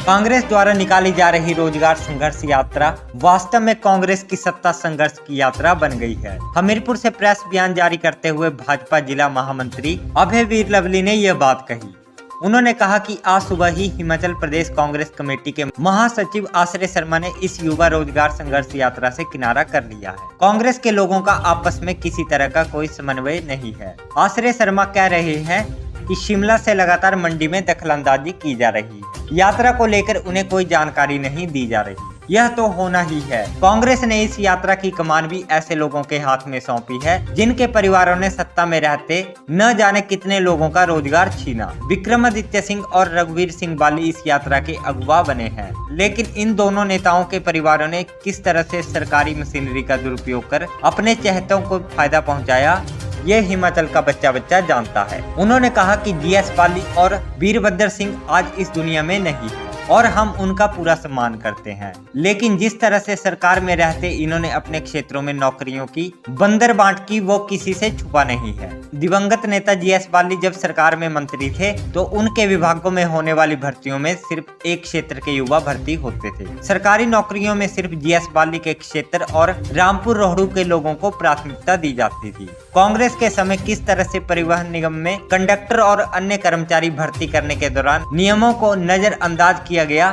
कांग्रेस द्वारा निकाली जा रही रोजगार संघर्ष यात्रा वास्तव में कांग्रेस की सत्ता संघर्ष की यात्रा बन गई है। हमीरपुर से प्रेस बयान जारी करते हुए भाजपा जिला महामंत्री अभय वीर लवली ने यह बात कही। उन्होंने कहा कि आज सुबह ही हिमाचल प्रदेश कांग्रेस कमेटी के महासचिव आश्रय शर्मा ने इस युवा रोजगार संघर्ष यात्रा से किनारा कर लिया है। कांग्रेस के लोगों का आपस में किसी तरह का कोई समन्वय नहीं है। आश्रय शर्मा कह रहे हैं कि शिमला से लगातार मंडी में दखलंदाजी की जा रही है। यात्रा को लेकर उन्हें कोई जानकारी नहीं दी जा रही। यह तो होना ही है। कांग्रेस ने इस यात्रा की कमान भी ऐसे लोगों के हाथ में सौंपी है जिनके परिवारों ने सत्ता में रहते न जाने कितने लोगों का रोजगार छीना। विक्रमादित्य सिंह और रघुवीर सिंह बाली इस यात्रा के अगुवा बने हैं, लेकिन इन दोनों नेताओं के परिवारों ने किस तरह से सरकारी मशीनरी का दुरुपयोग कर अपने चहेतों को फायदा पहुँचाया, ये हिमाचल का बच्चा जानता है। उन्होंने कहा कि जीएस बाली और वीरभद्र सिंह आज इस दुनिया में नहीं है और हम उनका पूरा सम्मान करते हैं, लेकिन जिस तरह से सरकार में रहते इन्होंने अपने क्षेत्रों में नौकरियों की बंदर बांट की, वो किसी से छुपा नहीं है। दिवंगत नेता जीएस बाली जब सरकार में मंत्री थे तो उनके विभागों में होने वाली भर्तियों में सिर्फ एक क्षेत्र के युवा भर्ती होते थे। सरकारी नौकरियों में सिर्फ जीएस बाली के क्षेत्र और रामपुर रोहड़ू के लोगों को प्राथमिकता दी जाती थी। कांग्रेस के समय किस तरह से परिवहन निगम में कंडक्टर और अन्य कर्मचारी भर्ती करने के दौरान नियमों को नजरअंदाज किया गया।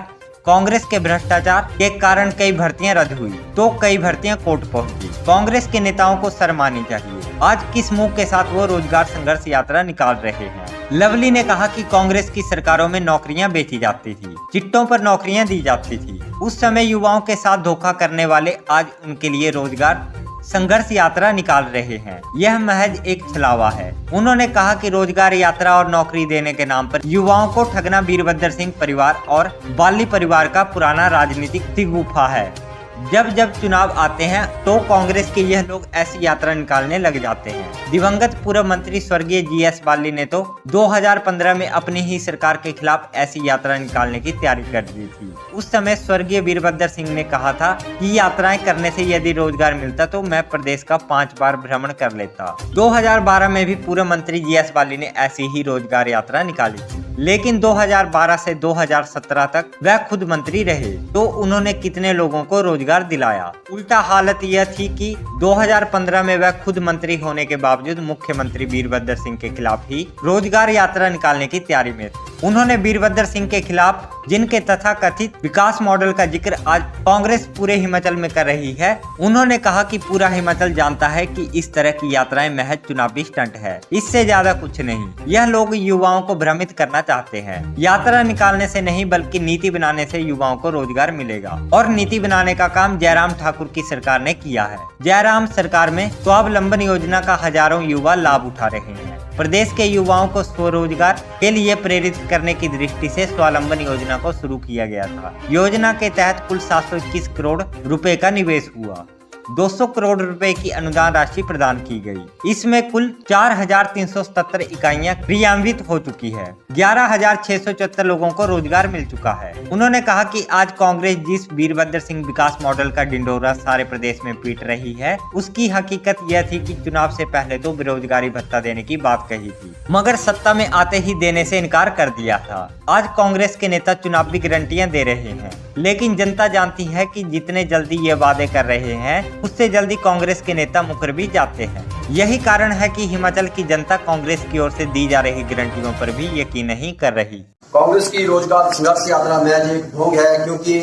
कांग्रेस के भ्रष्टाचार के कारण कई भर्तियां रद्द हुई तो कई भर्तियां कोर्ट पहुंची। कांग्रेस के नेताओं को शर्म आनी चाहिए। आज किस मुंह के साथ वो रोजगार संघर्ष यात्रा निकाल रहे हैं। लवली ने कहा कि कांग्रेस की सरकारों में नौकरियां बेची जाती थी, चिट्टों पर नौकरियां दी जाती थी। उस समय युवाओं के साथ धोखा करने वाले आज उनके लिए रोजगार संघर्ष यात्रा निकाल रहे हैं। यह महज एक छलावा है। उन्होंने कहा कि रोजगार यात्रा और नौकरी देने के नाम पर युवाओं को ठगना वीरभद्र सिंह परिवार और बाली परिवार का पुराना राजनीतिक तिगुफा है। जब जब चुनाव आते हैं तो कांग्रेस के यह लोग ऐसी यात्रा निकालने लग जाते हैं। दिवंगत पूर्व मंत्री स्वर्गीय जीएस बाली ने तो 2015 में अपनी ही सरकार के खिलाफ ऐसी यात्रा निकालने की तैयारी कर दी थी। उस समय स्वर्गीय वीरभद्र सिंह ने कहा था कि यात्राएं करने से यदि रोजगार मिलता तो मैं प्रदेश का 5 बार भ्रमण कर लेता। 2012 में भी पूर्व मंत्री जीएस बाली ने ऐसी ही रोजगार यात्रा निकाली थी, लेकिन 2012 से 2017 तक वह खुद मंत्री रहे तो उन्होंने कितने लोगों को रोजगार दिलाया। उल्टा हालत यह थी कि 2015 में वह खुद मंत्री होने के बावजूद मुख्यमंत्री वीरभद्र सिंह के खिलाफ ही रोजगार यात्रा निकालने की तैयारी में थे। उन्होंने वीरभद्र सिंह के खिलाफ जिनके तथाकथित विकास मॉडल का जिक्र आज कांग्रेस पूरे हिमाचल में कर रही है, उन्होंने कहा कि पूरा हिमाचल जानता है कि इस तरह की यात्राएं महज चुनावी स्टंट है, इससे ज्यादा कुछ नहीं। यह लोग युवाओं को भ्रमित करना चाहते हैं। यात्रा निकालने से नहीं बल्कि नीति बनाने से युवाओं को रोजगार मिलेगा और नीति बनाने का काम जयराम ठाकुर की सरकार ने किया है। जयराम सरकार में स्वावलंबन योजना का हजारों युवा लाभ उठा रहे हैं। प्रदेश के युवाओं को स्वरोजगार के लिए प्रेरित करने की दृष्टि से स्वावलंबन योजना को शुरू किया गया था। योजना के तहत कुल 721 करोड़ रुपए का निवेश हुआ। 200 करोड़ रुपए की अनुदान राशि प्रदान की गई। इसमें कुल 4,377 इकाइयां क्रियान्वित हो चुकी है। 11,674 लोगों को रोजगार मिल चुका है। उन्होंने कहा कि आज कांग्रेस जिस वीरभद्र सिंह विकास मॉडल का डिंडोरा सारे प्रदेश में पीट रही है, उसकी हकीकत यह थी कि चुनाव से पहले तो बेरोजगारी भत्ता देने की बात कही थी, मगर सत्ता में आते ही देने से इनकार कर दिया था। आज कांग्रेस के नेता चुनावी गारंटियां दे रहे हैं, लेकिन जनता जानती है कि जितने जल्दी ये वादे कर रहे हैं उससे जल्दी कांग्रेस के नेता मुकर भी जाते हैं। यही कारण है कि हिमाचल की जनता कांग्रेस की ओर से दी जा रही गारंटियों पर भी यकीन नहीं कर रही। कांग्रेस की रोजगार संघर्ष यात्रा महज एक ढोंग है, क्योंकि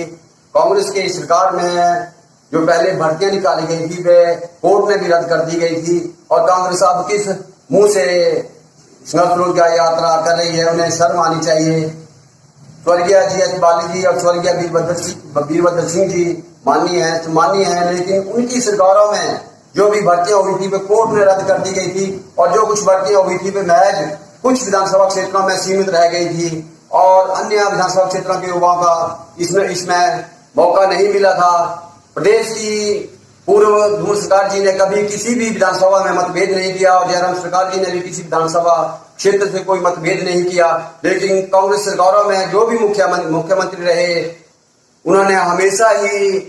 कांग्रेस की सरकार में जो पहले भर्तियां निकाली गई थी वे कोर्ट में भी रद्द कर दी गई थी और कांग्रेस अब किस मुंह से संघर्ष रोजगार यात्रा कर रही है, उन्हें शर्म आनी चाहिए। स्वर्गीय जीएस बाली जी और स्वर्गीय वीरभद्र सिंह जी माननीय है, लेकिन उनकी सरकारों में जो भी भर्तियां हुई थी वे कोर्ट में रद्द कर दी गई थी और जो कुछ भर्तियां हुई थी वे महज कुछ विधानसभा क्षेत्रों में सीमित रह गई थी और अन्य विधानसभा क्षेत्रों के युवाओं का इसमें मौका नहीं मिला था। प्रदेश की पूर्व धूमल सरकार जी ने कभी किसी भी विधानसभा में मतभेद नहीं किया और जयराम सरकार जी ने भी किसी विधानसभा क्षेत्र से कोई मतभेद नहीं किया, लेकिन कांग्रेस सरकारों में जो भी मुख्यमंत्री रहे उन्होंने हमेशा ही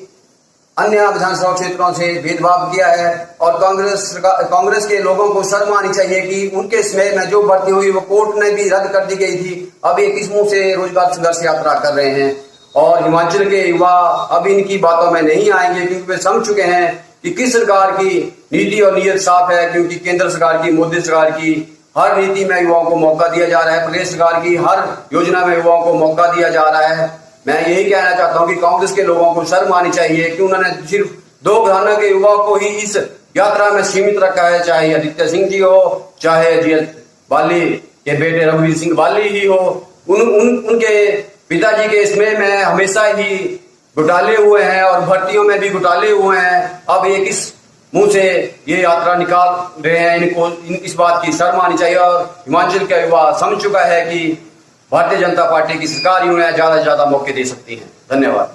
अन्य विधानसभा क्षेत्रों से भेदभाव किया है और कांग्रेस के लोगों को शर्म आनी चाहिए कि उनके समय में जो भर्ती हुई वो कोर्ट ने भी रद्द कर दी गई थी। अब ये किस मुंह से रोजगार संघर्ष यात्रा कर रहे हैं। और हिमाचल के युवा अब इनकी बातों में नहीं आएंगे, क्योंकि वे समझ चुके हैं कि किस सरकार की नीति और नीयत साफ है। क्योंकि केंद्र सरकार की, मोदी सरकार की हर नीति में युवाओं को मौका दिया जा रहा है, प्रदेश सरकार की हर योजना में युवाओं को मौका दिया जा रहा है। मैं यही कहना चाहता हूं कि कांग्रेस के लोगों को शर्म आनी चाहिए कि उन्होंने सिर्फ 2 घराना के युवाओं को ही इस यात्रा में सीमित रखा है, चाहे आदित्य सिंह जी हो, चाहे जीएस बाली के बेटे रघुवीर सिंह बाली ही हो। उनके पिताजी के इसमें में हमेशा ही घोटाले हुए हैं और भर्तियों में भी घोटाले हुए हैं। अब ये किस मुंह से ये यात्रा निकाल रहे हैं, इनको इस बात की शर्म आनी चाहिए। और हिमाचल का युवा समझ चुका है कि भारतीय जनता पार्टी की सरकार ही उन्हें ज्यादा से ज्यादा मौके दे सकती है। धन्यवाद।